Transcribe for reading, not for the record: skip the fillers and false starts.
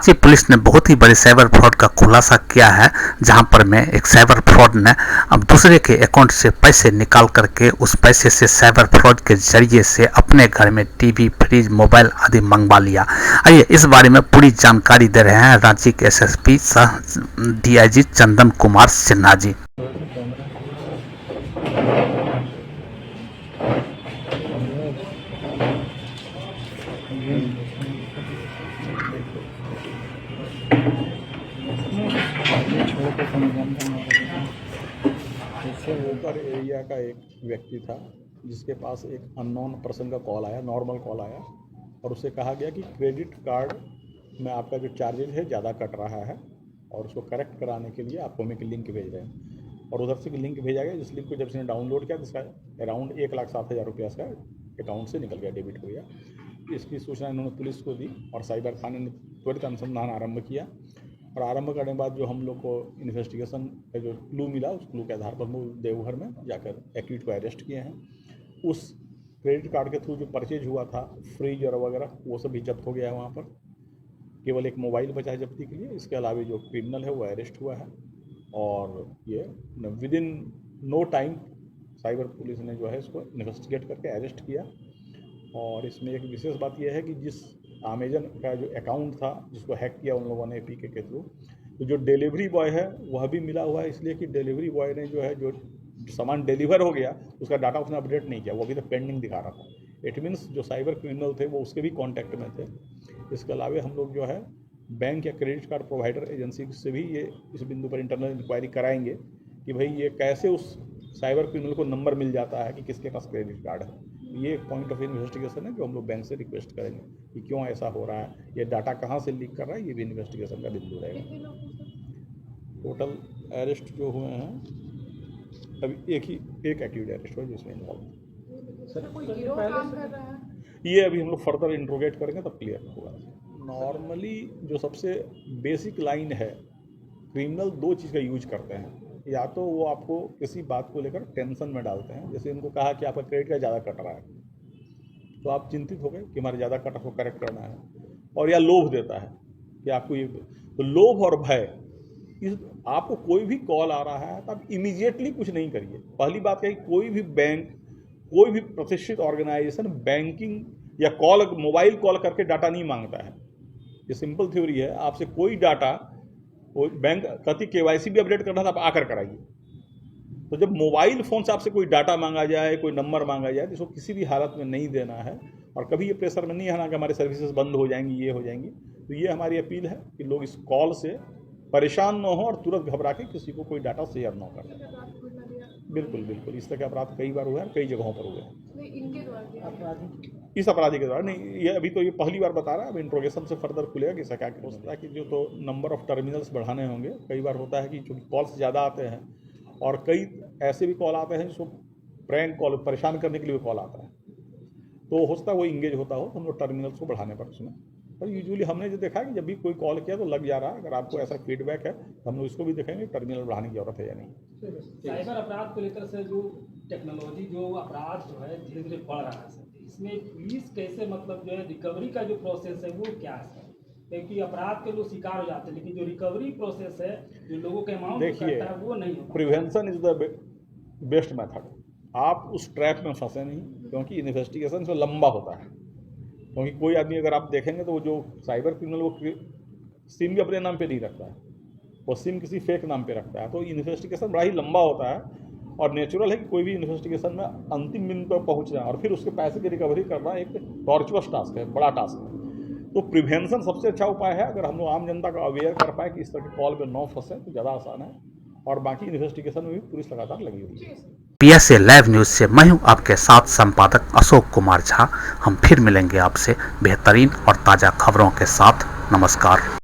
Ranchi police ने बहुत ही बड़े साइबर फ्रॉड का खुलासा किया है, जहां पर में एक साइबर फ्रॉड ने अब दूसरे के अकाउंट से पैसे निकाल करके उस पैसे से साइबर फ्रॉड के जरिए से अपने घर में टीवी, फ्रिज, मोबाइल आदि मंगवा लिया। आइए इस बारे में पूरी जानकारी दे रहे हैं रांची के एसएसपी सह डीआईजी चंदन कुमार सिन्हा जी। होकर एरिया का एक व्यक्ति था जिसके पास एक अननोन पर्सन का कॉल आया, नॉर्मल कॉल आया और उसे कहा गया कि क्रेडिट कार्ड में आपका जो चार्जेज है ज़्यादा कट रहा है और उसको करेक्ट कराने के लिए आपको हम एक लिंक भेज रहे हैं। और उधर से लिंक भेजा गया। जिस लिंक को जब इसने डाउनलोड किया तो इसका अराउंड 1,07,000 रुपया इसका अकाउंट से निकल गया, डेबिट हो गया। इसकी सूचना इन्होंने पुलिस को दी और साइबर थाने ने त्वरित अनुसंधान आरंभ किया और आरंभ करने के बाद जो हम लोग को इन्वेस्टिगेशन का जो क्लू मिला, उस क्लू के आधार पर हम लोग देवघर में जाकर एक्यूट को अरेस्ट किए हैं। उस क्रेडिट कार्ड के थ्रू जो परचेज हुआ था, फ्रिज और वगैरह, वो सब भी जब्त हो गया है। वहाँ पर केवल एक मोबाइल बचा है जब्ती के लिए। इसके अलावा जो क्रिमिनल है वो अरेस्ट हुआ है और ये within no time cyber police ने जो है इसको इन्वेस्टिगेट करके अरेस्ट किया। और इसमें एक विशेष बात यह है कि जिस अमेजन का जो अकाउंट था जिसको हैक किया उन लोगों ने एपीके के थ्रू, तो जो डिलीवरी बॉय है वह भी मिला हुआ है, इसलिए कि डिलीवरी बॉय ने जो है जो सामान डिलीवर हो गया उसका डाटा उसने अपडेट नहीं किया, वो अभी तक पेंडिंग दिखा रहा था। इट मीन्स जो साइबर क्रिमिनल थे वो उसके भी कॉन्टैक्ट में थे। इसके अलावा हम लोग जो है बैंक या क्रेडिट कार्ड प्रोवाइडर एजेंसी से भी ये इस बिंदु पर इंटरनल इंक्वायरी कराएंगे कि भाई ये कैसे उस साइबर क्रिमिनल को नंबर मिल जाता है कि किसके पास क्रेडिट कार्ड है। ये एक पॉइंट ऑफ इन्वेस्टिगेशन है जो हम लोग बैंक से रिक्वेस्ट करेंगे कि क्यों ऐसा हो रहा है, ये डाटा कहाँ से लीक कर रहा है, ये भी इन्वेस्टिगेशन का बिंदु रहेगा। टोटल अरेस्ट जो हुए हैं अभी एक एक्यूट अरेस्ट हुआ जिसमें इन्वॉल्व। ये अभी हम लोग फर्दर इंट्रोगेट करेंगे तब क्लियर होगा। नॉर्मली जो सबसे बेसिक लाइन है, क्रिमिनल दो चीज़ का यूज करते हैं। या तो वो आपको किसी बात को लेकर टेंशन में डालते हैं, जैसे उनको कहा कि आपका क्रेडिट का ज़्यादा कट रहा है तो आप चिंतित हो गए कि हमारे ज़्यादा कट को करेक्ट करना है। और या लोभ देता है कि आपको ये, तो लोभ और भय, इस आपको कोई भी कॉल आ रहा है तो आप इमीडिएटली कुछ नहीं करिए। पहली बात है कि कोई भी बैंक, कोई भी प्रतिष्ठित ऑर्गेनाइजेशन बैंकिंग या कॉल, मोबाइल कॉल करके डाटा नहीं मांगता है। ये सिंपल थ्योरी है। आपसे कोई डाटा, वो बैंक कहती केवाईसी भी अपडेट करना था, आप आकर कराइए। तो जब मोबाइल फ़ोन से आपसे कोई डाटा मांगा जाए, कोई नंबर मांगा जाए, तो इसको किसी भी हालत में नहीं देना है। और कभी ये प्रेशर में नहीं आना कि हमारे सर्विसेज बंद हो जाएंगी, ये हो जाएंगी। तो ये हमारी अपील है कि लोग इस कॉल से परेशान न हो और तुरंत घबरा के किसी को कोई डाटा शेयर न करें। बिल्कुल बिल्कुल, इस तरह के अपराध कई बार हुए हैं, कई जगहों पर हुए हैं। इस अपराधी के द्वारा नहीं, ये अभी तो ये पहली बार बता रहा है। अब इंट्रोगेशन से फर्दर खुलेगा कि क्या हो सकता है कि जो तो नंबर ऑफ टर्मिनल्स बढ़ाने होंगे। कई बार होता है कि चूँकि कॉल्स ज़्यादा आते हैं और कई ऐसे भी कॉल आते हैं जिसको प्रैंक कॉल, परेशान करने के लिए कॉल आता है, तो हो सकता है वो इंगेज होता हो, तो हम लोग टर्मिनल्स को बढ़ाने पर उसमें। पर यूजुअली हमने जो देखा है कि जब भी कोई कॉल किया तो लग जा रहा है। अगर आपको ऐसा फीडबैक है तो हम लोग इसको भी देखेंगे टर्मिनल बढ़ाने की जरूरत है या नहीं। साइबर अपराध को लेकर से जो टेक्नोलॉजी, जो अपराध जो है धीरे धीरे बढ़ रहा है, इसमें पुलिस कैसे, मतलब जो है रिकवरी का जो प्रोसेस है वो क्या है? क्योंकि अपराध के लोग शिकार हो जाते हैं, लेकिन जो रिकवरी प्रोसेस है, जो लोगों के अमाउंट करता है वो नहीं होता। Prevention is the best method. आप उस ट्रैप में फंसे नहीं, क्योंकि इन्वेस्टिगेशन से लंबा होता है। क्योंकि कोई आदमी अगर आप देखेंगे तो वो जो साइबर क्रिमिनल वो सिम भी अपने नाम पे नहीं रखता है, वो सिम किसी फेक नाम पे रखता है। तो इन्वेस्टिगेशन बड़ा ही लंबा होता है और नेचुरल है कि कोई भी इन्वेस्टिगेशन में अंतिम बिंदु पर पहुंचना और फिर उसके पैसे की रिकवरी करना एक टॉर्चुअस टास्क है, बड़ा टास्क है। तो प्रिवेंशन सबसे अच्छा उपाय है। अगर हम लोग आम जनता को अवेयर कर पाए कि इस तरह के कॉल पर न फंसे तो ज़्यादा आसान है। और बाकी इन्वेस्टिगेशन में भी पुलिस लगातार लगी हुई है। पीएसए लाइव न्यूज से मैं हूं आपके साथ संपादक अशोक कुमार झा। हम फिर मिलेंगे आपसे बेहतरीन और ताज़ा खबरों के साथ। नमस्कार।